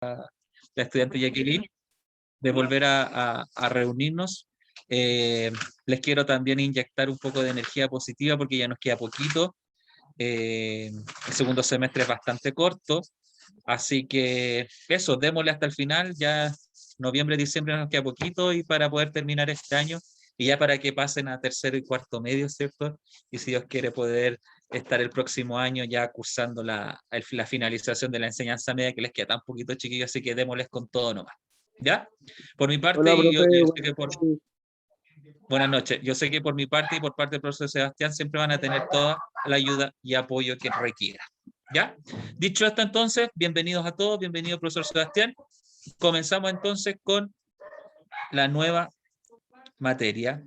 la estudiante Jacqueline, de volver a reunirnos. Les quiero también inyectar un poco de energía positiva porque ya nos queda poquito. El segundo semestre es bastante corto, así que eso, démosle hasta el final, ya noviembre, diciembre nos queda poquito y para poder terminar este año y ya para que pasen a tercero y cuarto medio, ¿cierto? Y si Dios quiere poder estar el próximo año ya cursando la finalización de la enseñanza media que les queda tan poquito, chiquillos, así que démosles con todo nomás. ¿Ya? Por mi parte, Hola, y yo profe. sé que buenas noches. Yo sé que por mi parte y por parte del profesor Sebastián siempre van a tener toda la ayuda y apoyo que requiera. ¿Ya? Dicho esto, entonces, bienvenidos a todos, bienvenido profesor Sebastián. Comenzamos entonces con la nueva materia.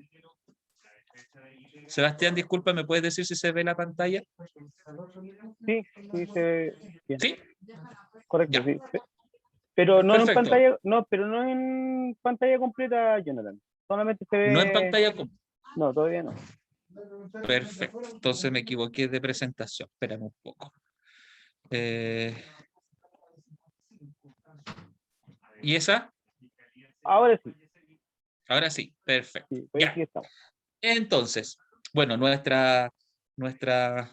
Sebastián, disculpa, ¿me puedes decir si se ve la pantalla? Sí, sí, se ve bien. ¿Sí? Correcto, Ya. sí. Pero no en Perfecto. pantalla, no, pero no en pantalla completa, Jonathan. Solamente se No en ve. pantalla común. No, todavía no. Perfecto. Entonces me equivoqué de presentación. Espérame un poco. ¿Y esa? Ahora sí, Ahora sí. Perfecto. sí, pues Ya. aquí estamos. Entonces, bueno, nuestra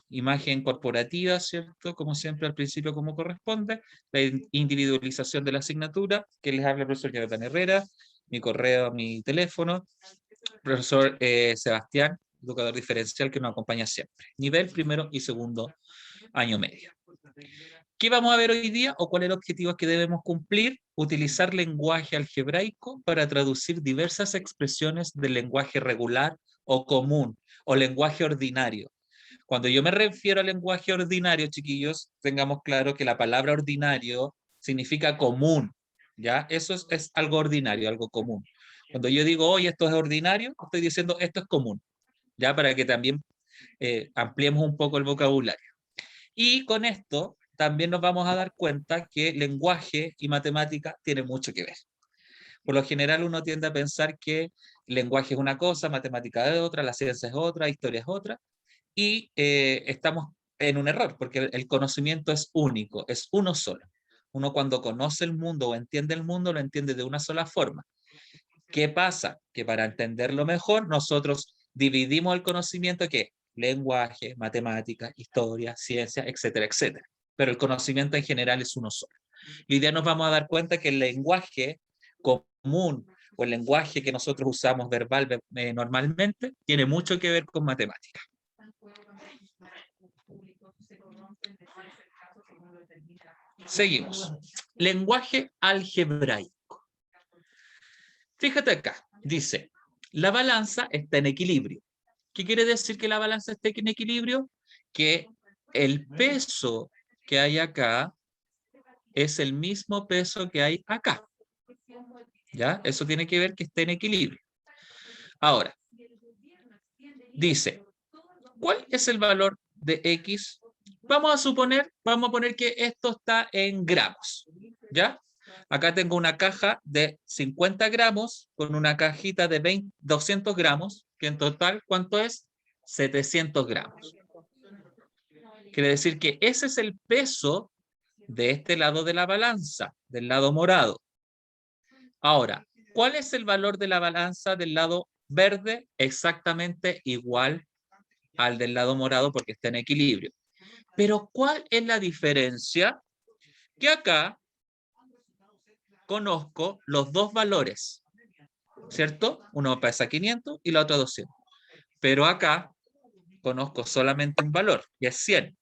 imagen corporativa, ¿cierto? Como siempre al principio como corresponde, la individualización de la asignatura, que les habla el profesor Jonathan Herrera, mi correo, mi teléfono, profesor Sebastián, educador diferencial que nos acompaña siempre, nivel primero y segundo año medio. ¿Qué vamos a ver hoy día o cuál es el objetivo que debemos cumplir? Utilizar lenguaje algebraico para traducir diversas expresiones del lenguaje regular o común o lenguaje ordinario. Cuando yo me refiero al lenguaje ordinario, chiquillos, tengamos claro que la palabra ordinario significa común, ¿ya? Eso es algo ordinario, algo común. Cuando yo digo, oye, esto es ordinario, estoy diciendo esto es común, ¿ya? Para que también ampliemos un poco el vocabulario. Y con esto también nos vamos a dar cuenta que lenguaje y matemática tienen mucho que ver. Por lo general uno tiende a pensar que lenguaje es una cosa, matemática es otra, la ciencia es otra, historia es otra, y estamos en un error, porque el conocimiento es único, es uno solo. Uno cuando conoce el mundo o entiende el mundo, lo entiende de una sola forma. ¿Qué pasa? Que para entenderlo mejor, nosotros dividimos el conocimiento que lenguaje, matemática, historia, ciencia, etcétera, etcétera. Pero el conocimiento en general es uno solo. Y hoy día nos vamos a dar cuenta que el lenguaje común o el lenguaje que nosotros usamos verbal normalmente tiene mucho que ver con matemática. Seguimos. Lenguaje algebraico. Fíjate acá, dice, la balanza está en equilibrio. ¿Qué quiere decir que la balanza esté en equilibrio? Que el peso que hay acá es el mismo peso que hay acá. ¿Ya? Eso tiene que ver que esté en equilibrio. Ahora, dice, ¿cuál es el valor de X? Vamos a poner que esto está en gramos. ¿Ya? Acá tengo una caja de 50 gramos con una cajita de 200 gramos, que en total, ¿cuánto es? 700 gramos. Quiere decir que ese es el peso de este lado de la balanza, del lado morado. Ahora, ¿cuál es el valor de la balanza del lado verde? Exactamente igual al del lado morado porque está en equilibrio. Pero ¿cuál es la diferencia? Que acá conozco los dos valores, ¿cierto? Uno pesa 500 y la otra 200. Pero acá conozco solamente un valor, que es 100.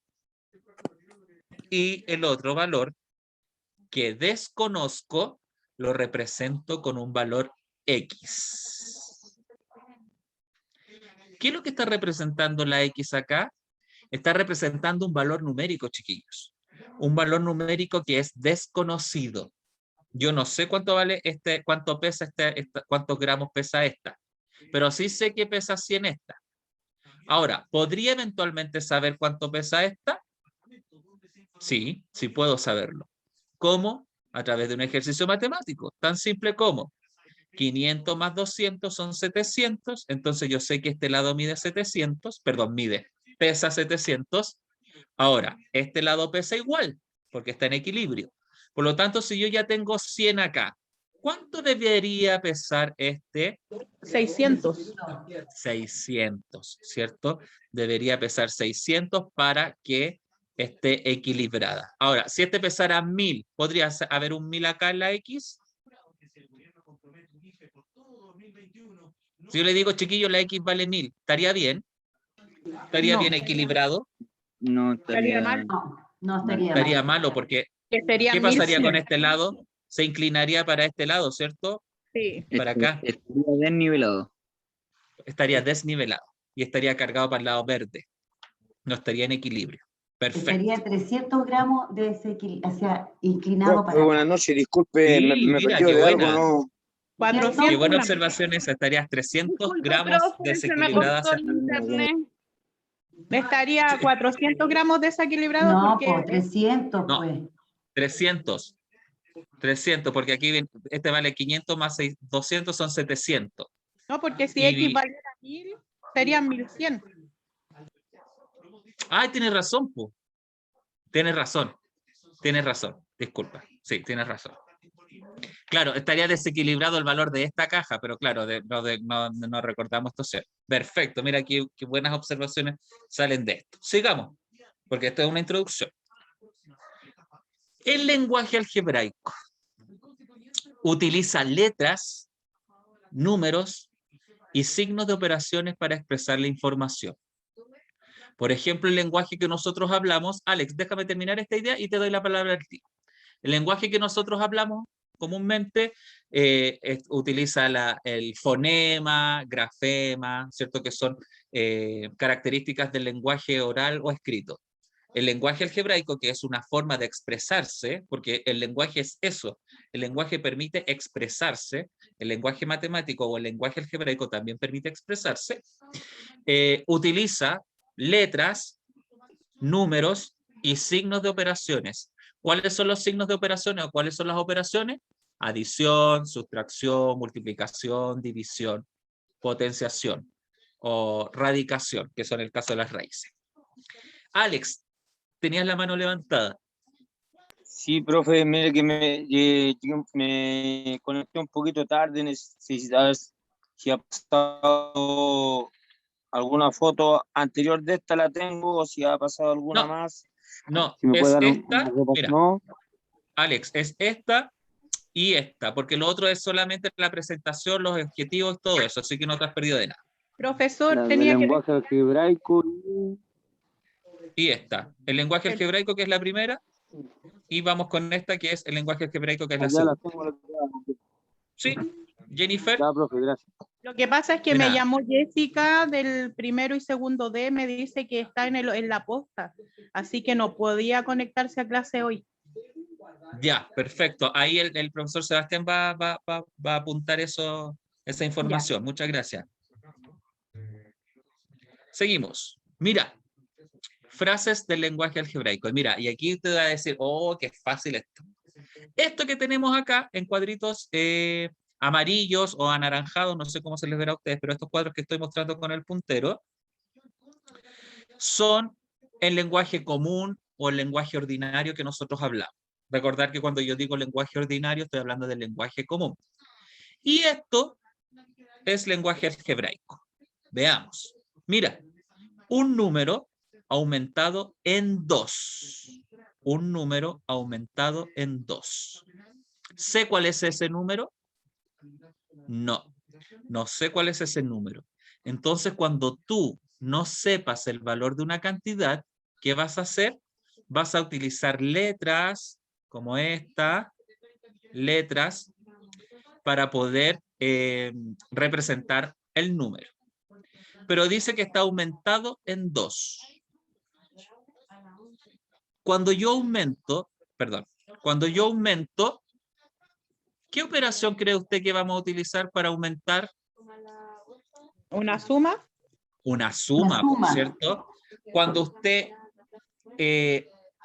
Y el otro valor que desconozco lo represento con un valor X. ¿Qué es lo que está representando la X acá? Está representando un valor numérico, chiquillos. Un valor numérico que es desconocido. Yo no sé cuánto vale cuánto pesa cuántos gramos pesa esta, pero sí sé que pesa 100 esta. Ahora, ¿podría eventualmente saber cuánto pesa esta? Sí, sí puedo saberlo. ¿Cómo? A través de un ejercicio matemático, tan simple como 500 más 200 son 700, entonces yo sé que este lado mide 700, perdón, pesa 700. Ahora, este lado pesa igual, porque está en equilibrio. Por lo tanto, si yo ya tengo 100 acá, ¿cuánto debería pesar este? 600. 600, ¿cierto? Debería pesar 600 para que esté equilibrada. Ahora, si este pesara 1000, ¿podría haber un 1000 acá en la X? Si yo le digo, chiquillo, la X vale 1000, ¿estaría bien? ¿Estaría No. bien equilibrado? No Estaría mal. No estaría Estaría mal. malo porque, Que sería ¿qué pasaría 1100. con este lado? Se inclinaría para este lado, ¿cierto? Sí. Para acá. Estaría desnivelado. Estaría desnivelado y estaría cargado para el lado verde. No estaría en equilibrio. Perfecto. Estaría 300 gramos de inclinado Profe, para buenas atrás. noches, disculpe, Sí, me mira, perdió qué de buena. algo, ¿no? 400 Qué buena gramos. observación esa. Estarías 300 Disculpa, gramos profe, se me desequilibrada cortó hacia... el internet. Estaría 400 gramos desequilibrado No, porque pues 300, No. pues. 300. 300, porque aquí este vale 500 más 200 son 700. no, porque si Y- X valiera 1000, serían 1100. Ay, tienes razón, po. Tienes razón. Tienes razón. Disculpa. Sí, tienes razón. Claro, estaría desequilibrado el valor de esta caja, pero claro, no recordamos esto ser. Perfecto, mira qué buenas observaciones salen de esto. Sigamos, porque esto es una introducción. El lenguaje algebraico utiliza letras, números y signos de operaciones para expresar la información. Por ejemplo, el lenguaje que nosotros hablamos, Alex, déjame terminar esta idea y te doy la palabra al ti. El lenguaje que nosotros hablamos comúnmente utiliza el fonema, grafema, ¿cierto? Que son características del lenguaje oral o escrito. El lenguaje algebraico, que es una forma de expresarse, porque el lenguaje es eso, el lenguaje permite expresarse, el lenguaje matemático o el lenguaje algebraico también permite expresarse, utiliza letras, números y signos de operaciones. ¿Cuáles son los signos de operaciones o cuáles son las operaciones? Adición, sustracción, multiplicación, división, potenciación o radicación, que son el caso de las raíces. Alex, tenías la mano levantada. Sí, profe, mire que me conecté un poquito tarde, necesitaba si ha pasado alguna foto anterior de esta la tengo o si ha pasado alguna No. más. No, Si me es puede dar esta, repaso, mira, ¿no? Alex, es esta y esta, porque lo otro es solamente la presentación, los objetivos, todo eso, así que no te has perdido de nada. Profesor, La del tenía que... lenguaje algebraico Y esta, el lenguaje algebraico, que es la primera, y vamos con esta, que es el lenguaje algebraico, que es la ya la segunda. tengo. ¿Sí? Jennifer. Ya, profe, gracias. Lo que pasa es que De me nada. llamó Jessica del primero y segundo D, me dice que está en la posta, así que no podía conectarse a clase hoy. Ya, perfecto. Ahí el profesor Sebastián va a apuntar esa información. Muchas gracias. Seguimos. Mira, frases del lenguaje algebraico. Mira, y aquí te va a decir, oh, qué fácil esto. Esto que tenemos acá en cuadritos amarillos o anaranjados, no sé cómo se les verá a ustedes, pero estos cuadros que estoy mostrando con el puntero son el lenguaje común o el lenguaje ordinario que nosotros hablamos. Recordar que cuando yo digo lenguaje ordinario estoy hablando del lenguaje común. Y esto es lenguaje algebraico. Veamos. Mira, un número aumentado en 2. Un número aumentado en 2. ¿Sé cuál es ese número? No, no sé cuál es ese número. Entonces, cuando tú no sepas el valor de una cantidad, ¿qué vas a hacer? Vas a utilizar letras como esta, letras, para poder representar el número. Pero dice que está aumentado en 2. Cuando yo aumento, ¿qué operación cree usted que vamos a utilizar para aumentar? ¿Una suma? Una suma, suma. ¿cierto? Cuando usted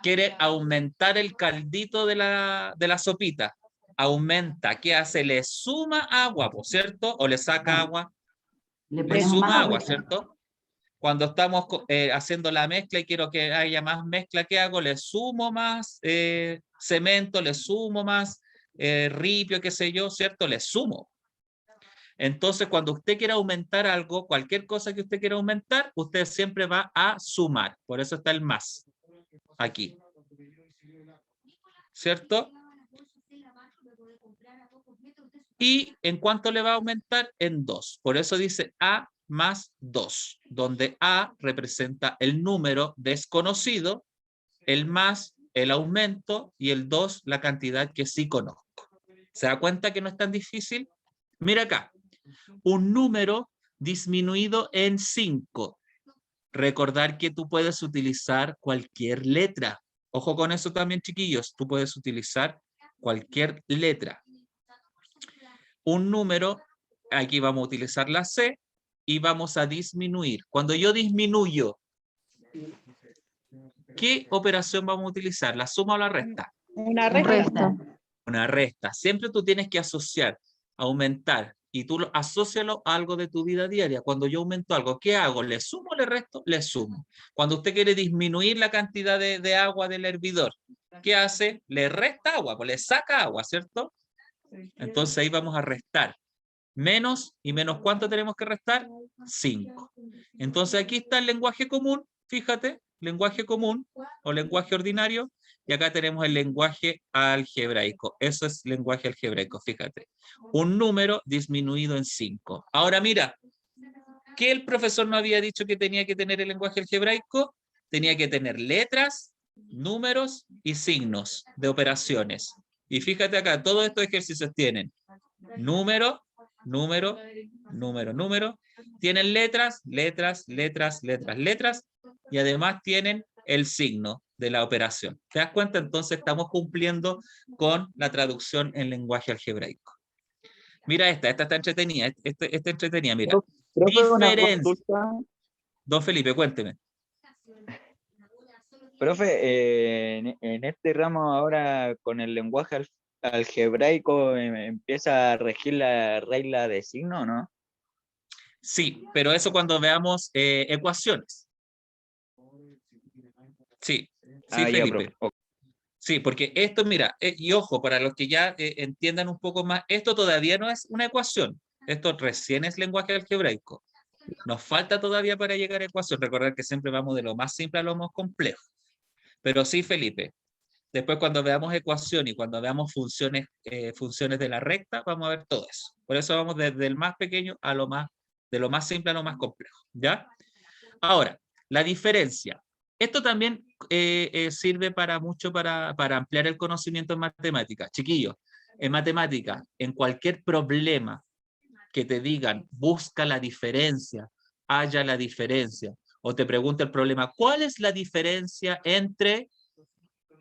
quiere aumentar el caldito de la sopita, aumenta, ¿qué hace? Le suma agua, ¿cierto? O le saca agua, Le le ponemos suma más agua, agüita. ¿cierto? Cuando estamos haciendo la mezcla y quiero que haya más mezcla, ¿qué hago? Le sumo más cemento, le sumo más ripio, qué sé yo, ¿cierto? Le sumo. Entonces, cuando usted quiera aumentar algo, cualquier cosa que usted quiera aumentar, usted siempre va a sumar. Por eso está el más aquí. ¿Cierto? ¿Y en cuánto le va a aumentar? En 2. Por eso dice A más 2, donde A representa el número desconocido, el más el aumento y el 2 la cantidad que sí conozco. ¿Se da cuenta que no es tan difícil? Mira acá, un número disminuido en 5. Recordar que tú puedes utilizar cualquier letra. Ojo con eso también, chiquillos. Tú puedes utilizar cualquier letra. Un número, aquí vamos a utilizar la C y vamos a disminuir. Cuando yo disminuyo, ¿qué operación vamos a utilizar? ¿La suma o la resta? Una resta. Una resta. Siempre tú tienes que asociar, aumentar, y tú asócialo a algo de tu vida diaria. Cuando yo aumento algo, ¿qué hago? ¿Le sumo o le resto? Le sumo. Cuando usted quiere disminuir la cantidad de agua del hervidor, ¿qué hace? Le resta agua, pues le saca agua, ¿cierto? Entonces ahí vamos a restar. Menos, ¿y menos cuánto tenemos que restar? 5. Entonces aquí está el lenguaje común, fíjate, lenguaje común o lenguaje ordinario, y acá tenemos el lenguaje algebraico. Eso es lenguaje algebraico, fíjate. Un número disminuido en 5. Ahora mira, ¿qué el profesor no había dicho que tenía que tener el lenguaje algebraico? Tenía que tener letras, números y signos de operaciones. Y fíjate acá, todos estos ejercicios tienen número, número, número, número. Tienen letras, letras, letras, letras, letras. Y además tienen el signo de la operación. ¿Te das cuenta? Entonces estamos cumpliendo con la traducción en lenguaje algebraico. Mira esta está entretenida. Esta entretenida, mira. Diferencia. Don Felipe, cuénteme. Profe, en este ramo ahora con el lenguaje algebraico empieza a regir la regla de signo, ¿no? Sí, pero eso cuando veamos ecuaciones. Sí, sí, Felipe. Ya, sí, porque esto, mira, y ojo, para los que ya entiendan un poco más, esto todavía no es una ecuación. Esto recién es lenguaje algebraico. Nos falta todavía para llegar a ecuación. Recordar que siempre vamos de lo más simple a lo más complejo. Pero sí, Felipe, después cuando veamos ecuación y cuando veamos funciones de la recta, vamos a ver todo eso. Por eso vamos desde el más pequeño a lo más, de lo más simple a lo más complejo, ¿ya? Ahora, la diferencia. Esto también sirve mucho para ampliar el conocimiento en matemáticas. Chiquillos, en matemáticas, en cualquier problema que te digan, busca la diferencia, halla la diferencia, o te pregunta el problema, ¿cuál es la diferencia entre...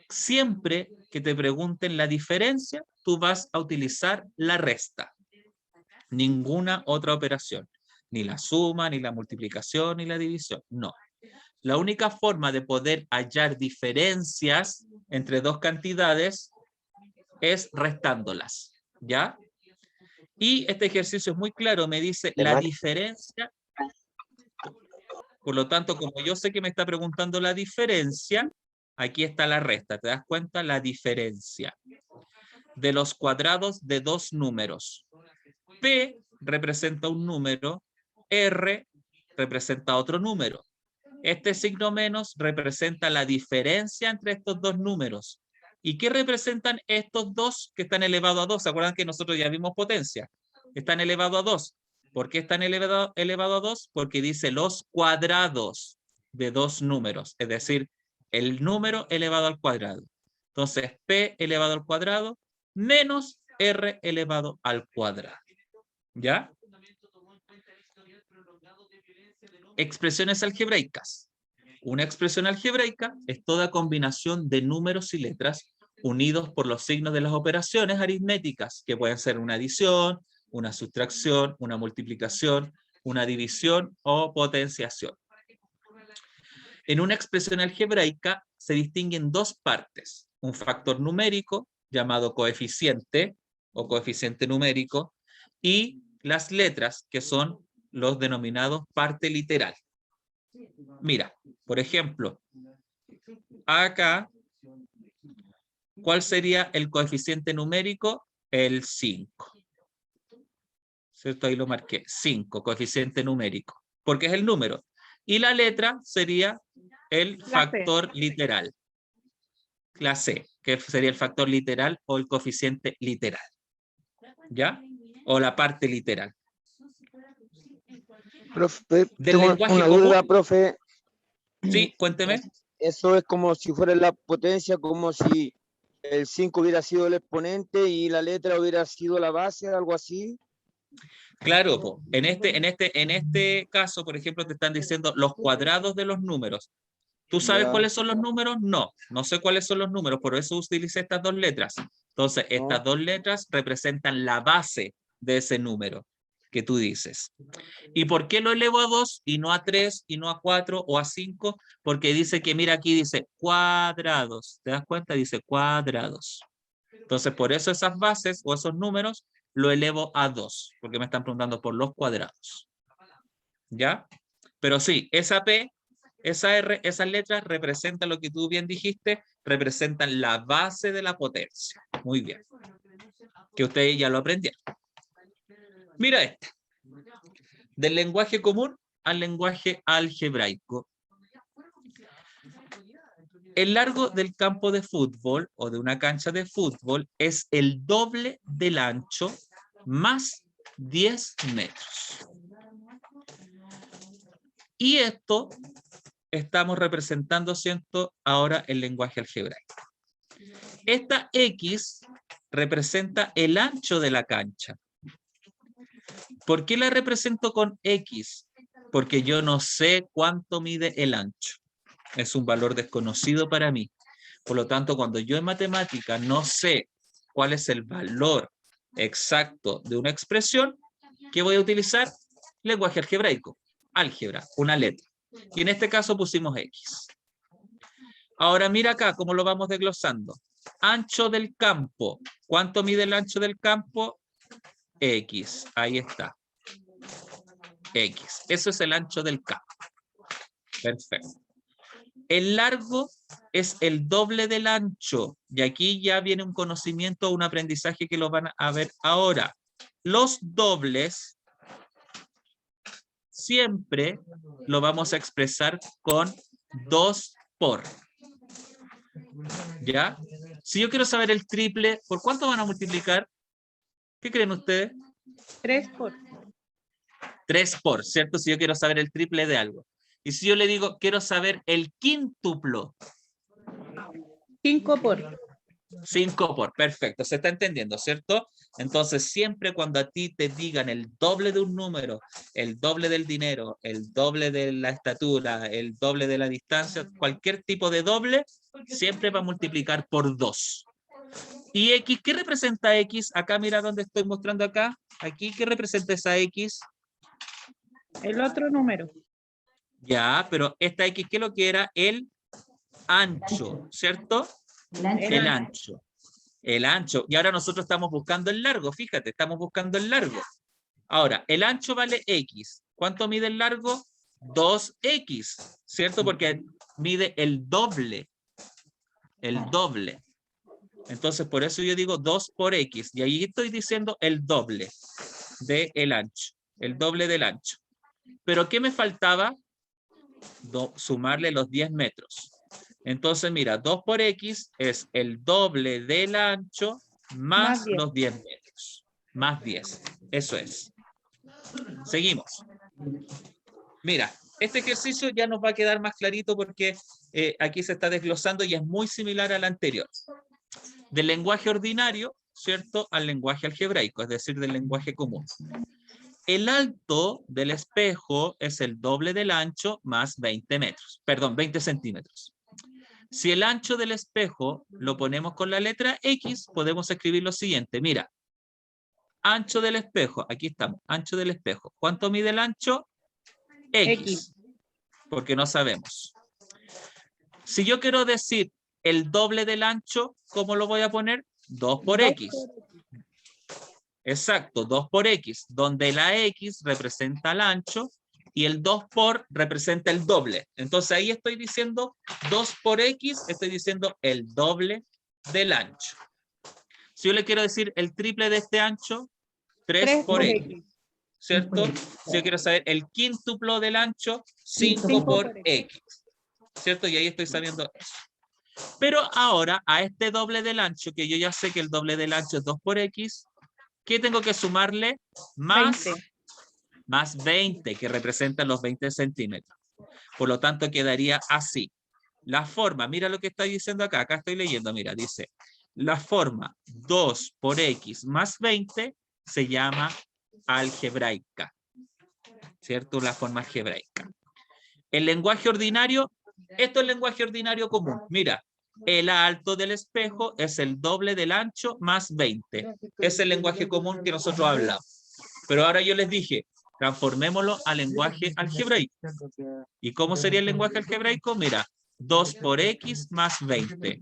Siempre que te pregunten la diferencia, tú vas a utilizar la resta. Ninguna otra operación. Ni la suma, ni la multiplicación, ni la división. No. La única forma de poder hallar diferencias entre dos cantidades es restándolas. ¿Ya? Y este ejercicio es muy claro. Me dice la diferencia. Por lo tanto, como yo sé que me está preguntando la diferencia, aquí está la resta, ¿te das cuenta? La diferencia de los cuadrados de dos números. P representa un número, R representa otro número. Este signo menos representa la diferencia entre estos dos números. ¿Y qué representan estos dos que están elevados a 2? ¿Se acuerdan que nosotros ya vimos potencia? Están elevados a 2. ¿Por qué están elevado a 2? Porque dice los cuadrados de dos números, es decir, el número elevado al cuadrado. Entonces, P elevado al cuadrado menos R elevado al cuadrado. ¿Ya? Expresiones algebraicas. Una expresión algebraica es toda combinación de números y letras unidos por los signos de las operaciones aritméticas, que pueden ser una adición, una sustracción, una multiplicación, una división o potenciación. En una expresión algebraica se distinguen dos partes, un factor numérico llamado coeficiente o coeficiente numérico y las letras que son los denominados parte literal. Mira, por ejemplo, acá, ¿cuál sería el coeficiente numérico? El 5. ¿Cierto? Ahí lo marqué. 5, coeficiente numérico. Porque es el número. Y la letra sería el factor literal. La C, que sería el factor literal o el coeficiente literal. ¿Ya? O la parte literal. Profe, Del tengo lenguaje una común. duda, profe. Sí, cuénteme. Eso es como si fuera la potencia, como si el 5 hubiera sido el exponente y la letra hubiera sido la base, algo así. Claro, po. En este caso, por ejemplo, te están diciendo los cuadrados de los números. ¿Tú sabes Ya. cuáles son los números? No, no sé cuáles son los números, por eso utilicé estas dos letras. Entonces, estas dos letras representan la base de ese número que tú dices. ¿Y por qué lo elevo a 2 y no a 3 y no a 4 o a 5? Porque dice que, mira, aquí dice cuadrados. ¿Te das cuenta? Dice cuadrados. Entonces, por eso esas bases o esos números lo elevo a 2, porque me están preguntando por los cuadrados. ¿Ya? Pero sí, esa P, esa R, esas letras representan lo que tú bien dijiste, representan la base de la potencia. Muy bien. Que ustedes ya lo aprendieron. Mira este. Del lenguaje común al lenguaje algebraico. El largo del campo de fútbol o de una cancha de fútbol es el doble del ancho más 10 metros. Y esto estamos representando, ¿cierto? Ahora el lenguaje algebraico. Esta X representa el ancho de la cancha. ¿Por qué la represento con X? Porque yo no sé cuánto mide el ancho. Es un valor desconocido para mí. Por lo tanto, cuando yo en matemática no sé cuál es el valor exacto de una expresión, ¿qué voy a utilizar? Lenguaje algebraico. Álgebra, una letra. Y en este caso pusimos X. Ahora mira acá cómo lo vamos desglosando. Ancho del campo. ¿Cuánto mide el ancho del campo? X. Ahí está. X. Eso es el ancho del campo. Perfecto. El largo es el doble del ancho. Y aquí ya viene un conocimiento, un aprendizaje que lo van a ver ahora. Los dobles siempre lo vamos a expresar con 2 por. ¿Ya? Si yo quiero saber el triple, ¿por cuánto van a multiplicar? ¿Qué creen ustedes? 3 por. 3 por, ¿cierto? Si yo quiero saber el triple de algo. Y si yo le digo, quiero saber el quíntuplo. 5 por. 5 por, perfecto, se está entendiendo, ¿cierto? Entonces, siempre cuando a ti te digan el doble de un número, el doble del dinero, el doble de la estatura, el doble de la distancia, cualquier tipo de doble, siempre va a multiplicar por 2. ¿Y X? ¿Qué representa X? Acá, mira donde estoy mostrando acá. Aquí, ¿qué representa esa X? El otro número. Ya, pero esta X, ¿qué es lo que era? El ancho, ¿cierto? El ancho. El ancho. El ancho. Y ahora nosotros estamos buscando el largo, fíjate, estamos buscando el largo. Ahora, el ancho vale X. ¿Cuánto mide el largo? 2X, ¿cierto? Porque mide el doble. El doble. Entonces, por eso yo digo 2 por X. Y ahí estoy diciendo el doble del ancho. El doble del ancho. ¿Pero qué me faltaba? Sumarle los 10 metros. Entonces, mira, 2 por X es el doble del ancho más los 10 metros. Más 10. Eso es. Seguimos. Mira, este ejercicio ya nos va a quedar más clarito porque aquí se está desglosando y es muy similar al anterior. Del lenguaje ordinario, ¿cierto? Al lenguaje algebraico, es decir, del lenguaje común. El alto del espejo es el doble del ancho más 20 metros. Perdón, 20 centímetros. Si el ancho del espejo lo ponemos con la letra X, podemos escribir lo siguiente. Mira, ancho del espejo, aquí estamos, ancho del espejo. ¿Cuánto mide el ancho? X. Porque no sabemos. Si yo quiero decir el doble del ancho, ¿cómo lo voy a poner? 2 por X. Exacto, 2 por X, donde la X representa el ancho y el 2 por representa el doble. Entonces ahí estoy diciendo 2 por X, estoy diciendo el doble del ancho. Si yo le quiero decir el triple de este ancho, 3 por X. ¿Cierto? Si yo quiero saber el quíntuplo del ancho, 5 por X. ¿Cierto? Y ahí estoy sabiendo eso. Pero ahora, a este doble del ancho, que yo ya sé que el doble del ancho es 2 por X, ¿qué tengo que sumarle? Más 20, que representan los 20 centímetros. Por lo tanto, quedaría así. La forma, mira lo que está diciendo acá. Acá estoy leyendo, mira, dice, la forma 2 por X más 20 se llama algebraica. ¿Cierto? La forma algebraica. El lenguaje ordinario, esto es el lenguaje ordinario común. Mira, el alto del espejo es el doble del ancho más 20. Es el lenguaje común que nosotros hablamos. Pero ahora yo les dije, transformémoslo a lenguaje algebraico. ¿Y cómo sería el lenguaje algebraico? Mira, 2 por X más 20.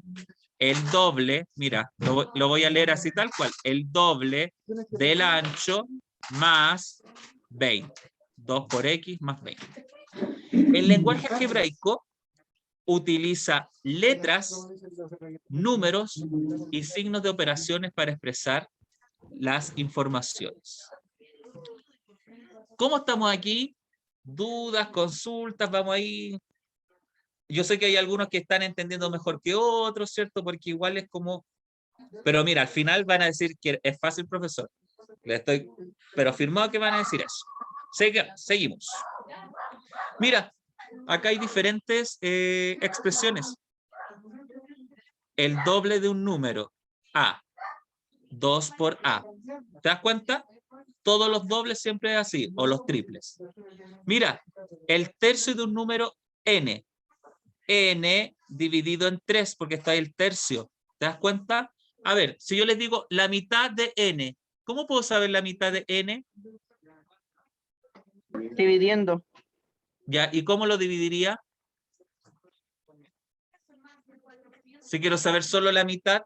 El doble, mira, lo voy a leer así tal cual. El doble del ancho más 20. 2 por X más 20. El lenguaje algebraico utiliza letras, números y signos de operaciones para expresar las informaciones. ¿Cómo estamos aquí? ¿Dudas, consultas? Vamos ahí. Yo sé que hay algunos que están entendiendo mejor que otros, ¿cierto? Porque igual es como... Pero mira, al final van a decir que es fácil, profesor. Pero firmado que van a decir eso. Seguimos. Mira, acá hay diferentes expresiones. El doble de un número, A. 2 por A. ¿Te das cuenta? Todos los dobles siempre es así, o los triples. Mira, el tercio de un número N. N dividido en 3, porque está ahí el tercio. ¿Te das cuenta? A ver, si yo les digo la mitad de N, ¿cómo puedo saber la mitad de N? Dividiendo. Ya, ¿y cómo lo dividiría? Si quiero saber solo la mitad.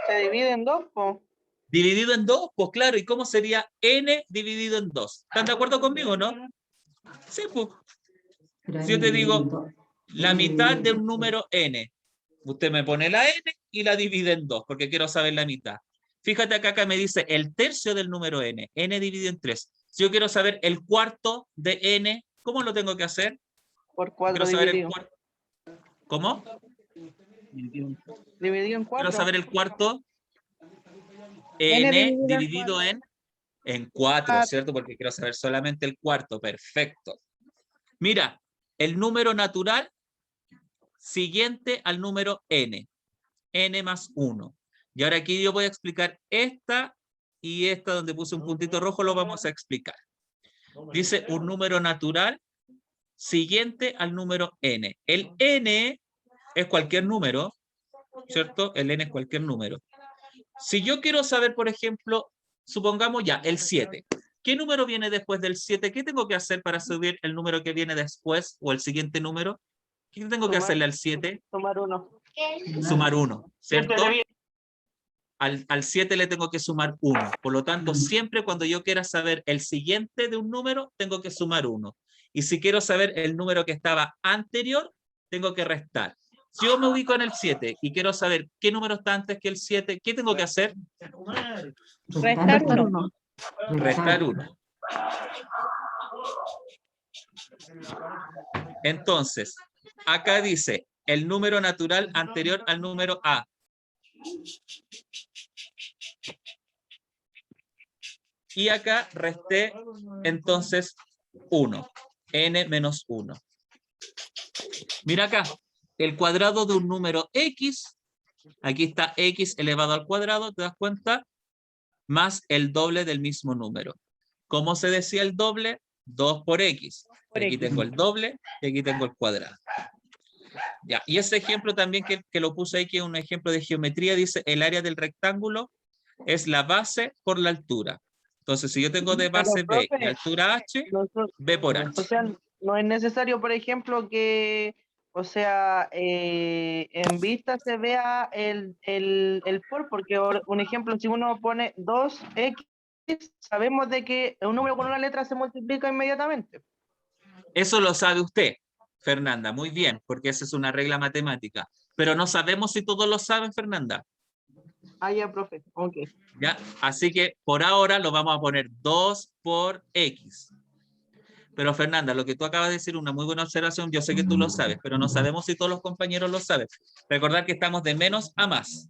Se divide en 2, po. Dividido en 2, pues claro, ¿y cómo sería N dividido en 2? ¿Están de acuerdo conmigo, no? Sí, pues. Si yo te digo la mitad de un número N, usted me pone la N y la divide en 2, porque quiero saber la mitad. Fíjate acá me dice el tercio del número N, N dividido en 3. Si yo quiero saber el cuarto de N, ¿cómo lo tengo que hacer? Por 4 Quiero saber dividido. el cuarto. ¿Cómo? Dividido en 4. Quiero saber el cuarto. N dividido en 4, ¿cierto? Porque quiero saber solamente el cuarto. Perfecto. Mira, el número natural siguiente al número N. N más 1. Y ahora aquí yo voy a explicar esta y esta donde puse un puntito rojo lo vamos a explicar. Dice un número natural siguiente al número N. El N es cualquier número, ¿cierto? El N es cualquier número. Si yo quiero saber, por ejemplo, supongamos ya el 7. ¿Qué número viene después del 7? ¿Qué tengo que hacer para subir el número que viene después o el siguiente número? ¿Qué tengo que hacerle al 7? Sumar 1. Sumar 1, ¿cierto? Al 7 le tengo que sumar 1. Por lo tanto, siempre cuando yo quiera saber el siguiente de un número, tengo que sumar 1. Y si quiero saber el número que estaba anterior, tengo que restar. Si yo me ubico en el 7 y quiero saber qué número está antes que el 7, ¿qué tengo que hacer? Restar 1. Restar 1. Entonces, acá dice el número natural anterior al número A. Y acá resté entonces 1. N menos 1. Mira acá, el cuadrado de un número X, aquí está X elevado al cuadrado, ¿te das cuenta? Más el doble del mismo número. ¿Cómo se decía el doble? 2 por X. Aquí tengo el doble y aquí tengo el cuadrado. Ya, y ese ejemplo también que lo puse ahí, que es un ejemplo de geometría, dice el área del rectángulo es la base por la altura. Entonces, si yo tengo de base B y altura H, B por H. O sea, no es necesario, por ejemplo, que O sea, en vista se vea el por, porque un ejemplo, si uno pone 2x, sabemos de que un número con una letra se multiplica inmediatamente. Eso lo sabe usted, Fernanda, muy bien, porque esa es una regla matemática. Pero no sabemos si todos lo saben, Fernanda. Ah, ya, profe. Ok. ¿Ya? Así que por ahora lo vamos a poner 2 por X. Pero Fernanda, lo que tú acabas de decir, una muy buena observación, yo sé que tú lo sabes, pero no sabemos si todos los compañeros lo saben. Recordar que estamos de menos a más.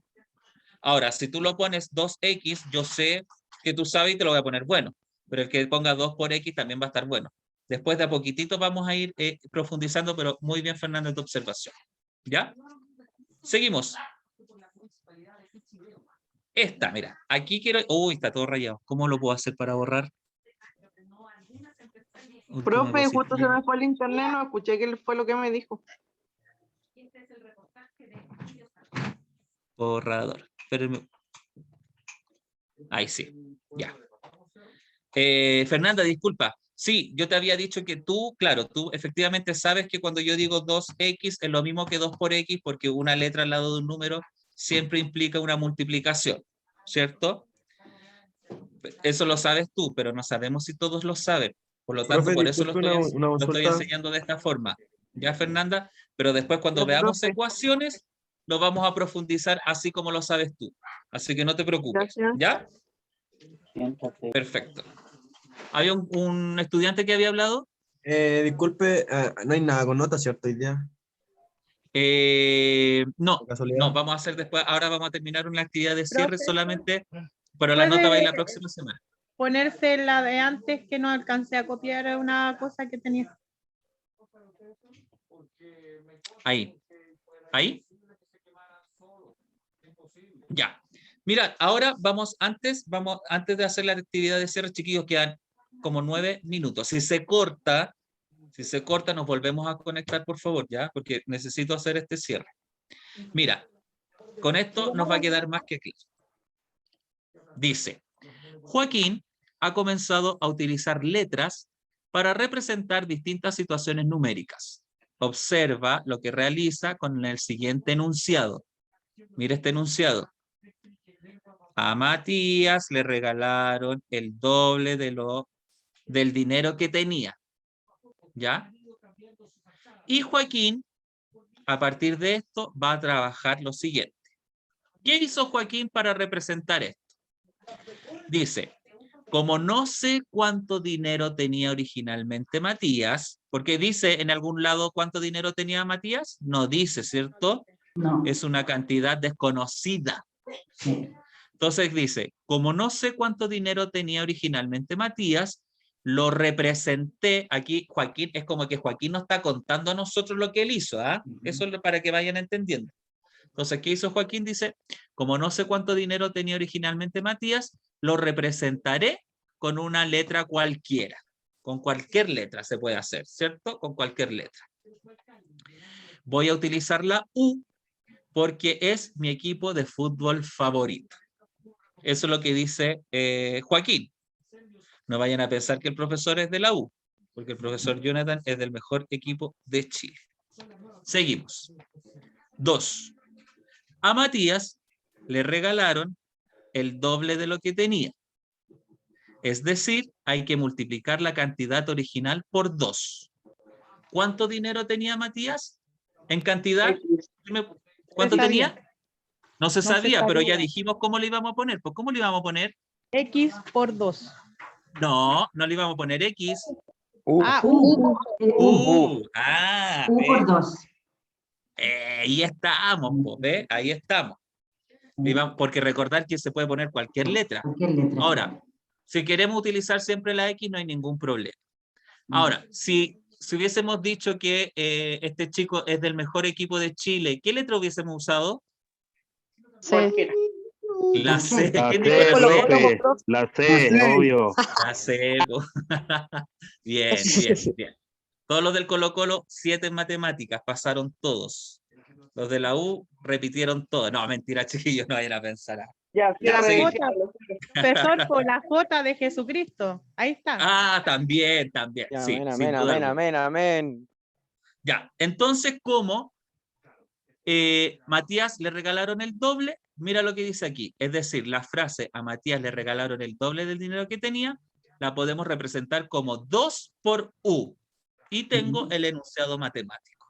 Ahora, si tú lo pones 2X, yo sé que tú sabes y te lo voy a poner bueno, pero el que ponga 2 por X también va a estar bueno. Después de a poquitito vamos a ir profundizando, pero muy bien, Fernanda, tu observación. ¿Ya? Seguimos. Esta, mira, aquí quiero... Uy, está todo rayado. ¿Cómo lo puedo hacer para borrar? Última Profe, cosita. justo se me fue el internet, no escuché qué fue lo que me dijo. Borrador. Espérenme. Ahí sí, ya. Fernanda, disculpa. Sí, yo te había dicho que tú, claro, tú efectivamente sabes que cuando yo digo 2x es lo mismo que 2 por x porque una letra al lado de un número siempre implica una multiplicación, ¿cierto? Eso lo sabes tú, pero no sabemos si todos lo saben. Por lo tanto, Profe, por eso disculpe una lo estoy consulta. enseñando de esta forma. ¿Ya, Fernanda? Pero después cuando Ya, veamos profe. ecuaciones, lo vamos a profundizar así como lo sabes tú. Así que no te preocupes. Gracias. ¿Ya? Perfecto. ¿Había un estudiante que había hablado? Disculpe, no hay nada con nota, ¿cierto? Hoy día, No, por casualidad. no, vamos a hacer después, ahora vamos a terminar una actividad de cierre Profe, solamente, pero la nota va a ir la ¿puede próxima semana. ponerse la de antes que no alcancé a copiar una cosa que tenía? Ahí. ¿Ahí? Ya. Mira, ahora vamos, antes de hacer la actividad de cierre, chiquillos, quedan como 9 minutos. Si se corta, nos volvemos a conectar, por favor, ¿ya? Porque necesito hacer este cierre. Mira, con esto nos va a quedar más que claro. Dice, Joaquín ha comenzado a utilizar letras para representar distintas situaciones numéricas. Observa lo que realiza con el siguiente enunciado. Mira este enunciado. A Matías le regalaron el doble del dinero que tenía. ¿Ya? Y Joaquín, a partir de esto, va a trabajar lo siguiente. ¿Qué hizo Joaquín para representar esto? Dice, como no sé cuánto dinero tenía originalmente Matías, porque dice en algún lado cuánto dinero tenía Matías, no dice, ¿cierto? No. Es una cantidad desconocida. Sí. Entonces dice, como no sé cuánto dinero tenía originalmente Matías, lo representé, aquí Joaquín, es como que Joaquín nos está contando a nosotros lo que él hizo, ¿ah? Eso es para que vayan entendiendo. Entonces, ¿qué hizo Joaquín? Dice, como no sé cuánto dinero tenía originalmente Matías, lo representaré con una letra cualquiera. Con cualquier letra se puede hacer, ¿cierto? Con cualquier letra. Voy a utilizar la U porque es mi equipo de fútbol favorito. Eso es lo que dice Joaquín. No vayan a pensar que el profesor es de la U, porque el profesor Jonathan es del mejor equipo de Chile. Seguimos. 2. A Matías le regalaron el doble de lo que tenía. Es decir, hay que multiplicar la cantidad original por 2. ¿Cuánto dinero tenía Matías? En cantidad, ¿cuánto tenía? No se sabía, pero ya dijimos cómo le íbamos a poner. Pues, ¿cómo le íbamos a poner? X por 2. No, no le íbamos a poner X. U por 2. Ahí estamos, ¿ves? Ahí estamos. Porque recordar que se puede poner cualquier letra. Cualquier letra. Ahora, si queremos utilizar siempre la X, no hay ningún problema. Ahora, si hubiésemos dicho que este chico es del mejor equipo de Chile, ¿qué letra hubiésemos usado? Cualquiera. La C. La ¿Quién C, dijo la C? profe, la C, obvio. La C. Bien, bien, bien. Todos los del Colo-Colo, 7 en matemáticas, pasaron todos. Los de la U repitieron todo. No, mentira, chiquillos, no vayan a pensar. Ya, La cierra, J, profesor, por la J de Jesucristo. Ahí está. Ah, también, Ya, sí, amén, sin amén, duda amén, alguna. amén, amén. Ya, entonces, ¿cómo Matías le regalaron el doble? Mira lo que dice aquí. Es decir, la frase a Matías le regalaron el doble del dinero que tenía, la podemos representar como 2 por U. Y tengo el enunciado matemático.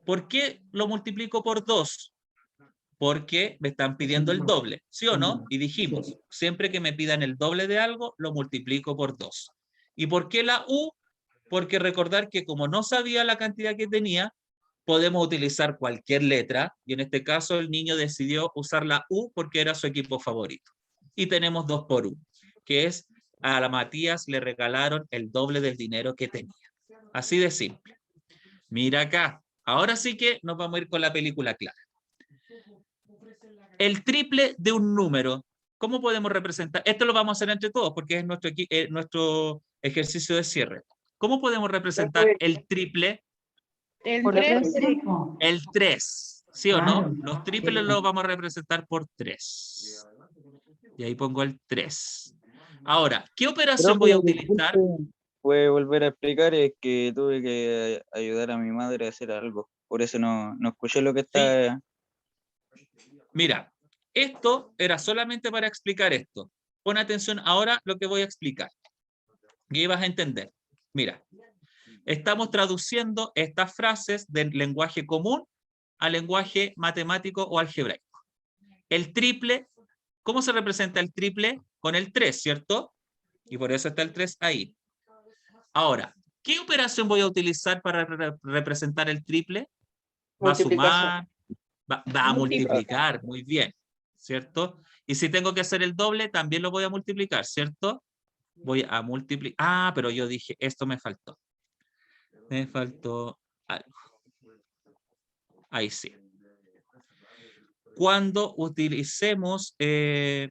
¿Por qué lo multiplico por 2? Porque me están pidiendo el doble, ¿sí o no? Y dijimos, siempre que me pidan el doble de algo, lo multiplico por 2. ¿Y por qué la U? Porque recordar que como no sabía la cantidad que tenía, podemos utilizar cualquier letra, y en este caso el niño decidió usar la U porque era su equipo favorito. Y tenemos 2 por U, que es a la Matías le regalaron el doble del dinero que tenía. Así de simple. Mira acá. Ahora sí que nos vamos a ir con la película clara. El triple de un número. ¿Cómo podemos representar? Esto lo vamos a hacer entre todos porque es nuestro ejercicio de cierre. ¿Cómo podemos representar el triple? El Por 3. El 3. ¿Sí o no? Claro. Los triples los vamos a representar por 3. Y ahí pongo el 3. Ahora, ¿qué operación voy a utilizar? ¿Puede volver a explicar? Es que tuve que ayudar a mi madre a hacer algo. Por eso no escuché lo que está. Mira, esto era solamente para explicar esto. Pon atención ahora lo que voy a explicar. Y ahí vas a entender. Mira, estamos traduciendo estas frases del lenguaje común al lenguaje matemático o algebraico. El triple, ¿cómo se representa el triple? Con el 3, ¿cierto? Y por eso está el 3 ahí. Ahora, ¿qué operación voy a utilizar para representar el triple? Va a sumar, va a multiplicar, muy bien, ¿cierto? Y si tengo que hacer el doble, también lo voy a multiplicar, ¿cierto? Voy a multiplicar. Ah, pero yo dije, esto me faltó. Me faltó algo. Ahí sí. Cuando utilicemos,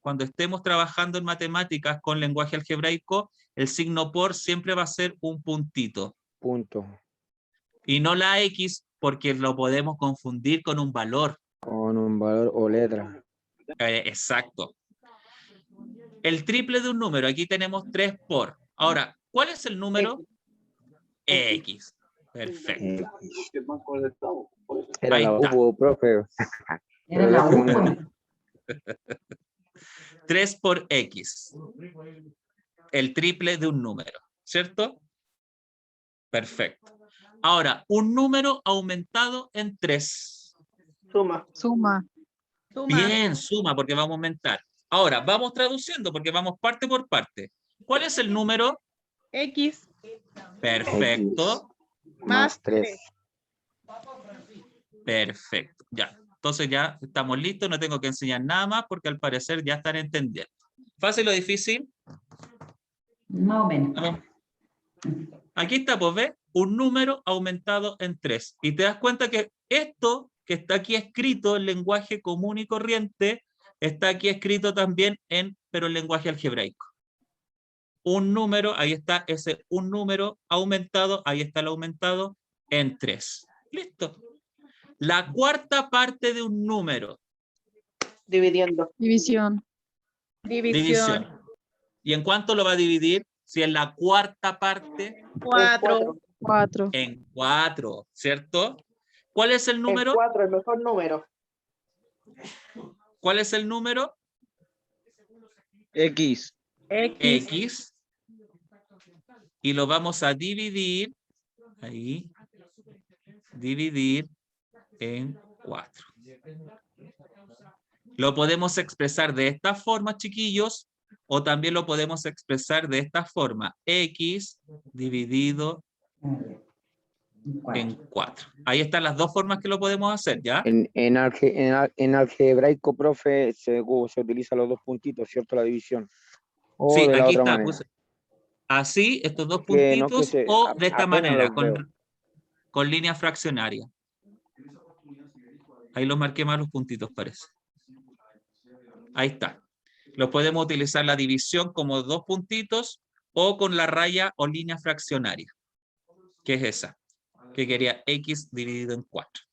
cuando estemos trabajando en matemáticas con lenguaje algebraico, el signo por siempre va a ser un puntito. Punto. Y no la X porque lo podemos confundir con un valor. Con un valor o letra. Exacto. El triple de un número, aquí tenemos 3 por. Ahora, ¿cuál es el número? X. Perfecto. Era Ahí la está. U, profe. Era la U, pues. 3 por X. El triple de un número, ¿cierto? Perfecto. Ahora, un número aumentado en 3. Suma. Suma. Bien, suma, porque vamos a aumentar. Ahora, vamos traduciendo, porque vamos parte por parte. ¿Cuál es el número? X Perfecto. más 3. Perfecto. Ya. Entonces ya estamos listos, no tengo que enseñar nada más, porque al parecer ya están entendiendo. ¿Fácil o difícil? Más o menos. Vamos. Aquí está, pues, ¿ves? Un número aumentado en 3. Y te das cuenta que esto que está aquí escrito en lenguaje común y corriente, está aquí escrito también pero en lenguaje algebraico. Un número, ahí está ese un número aumentado, ahí está el aumentado en 3. Listo. La cuarta parte de un número. Dividiendo. División. División. ¿Y en cuánto lo va a dividir? Si es la cuarta parte. 4. En 4, ¿cierto? ¿Cuál es el número? 4, el mejor número. ¿Cuál es el número? X. X. Y lo vamos a dividir. Ahí. Dividir en 4. Lo podemos expresar de esta forma, chiquillos, o también lo podemos expresar de esta forma. X dividido en 4. Ahí están las dos formas que lo podemos hacer, ¿ya? En algebraico, profe, se utilizan los dos puntitos, ¿cierto? La división. O Sí, de la aquí otra está. manera. Así, estos dos Que no, puntitos, que o de esta apenas manera, los veo. con línea fraccionaria. Ahí los marqué más los puntitos, parece. Ahí está. Lo podemos utilizar la división como dos puntitos o con la raya o línea fraccionaria, que es esa, que quería X dividido en 4.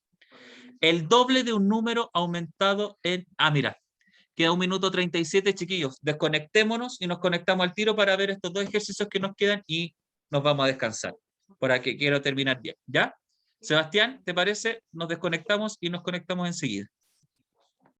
El doble de un número aumentado en... Ah, mira, queda 1 minuto 37, chiquillos. Desconectémonos y nos conectamos al tiro para ver estos dos ejercicios que nos quedan y nos vamos a descansar, para que quiero terminar bien, ¿ya? Sebastián, ¿te parece? Nos desconectamos y nos conectamos enseguida.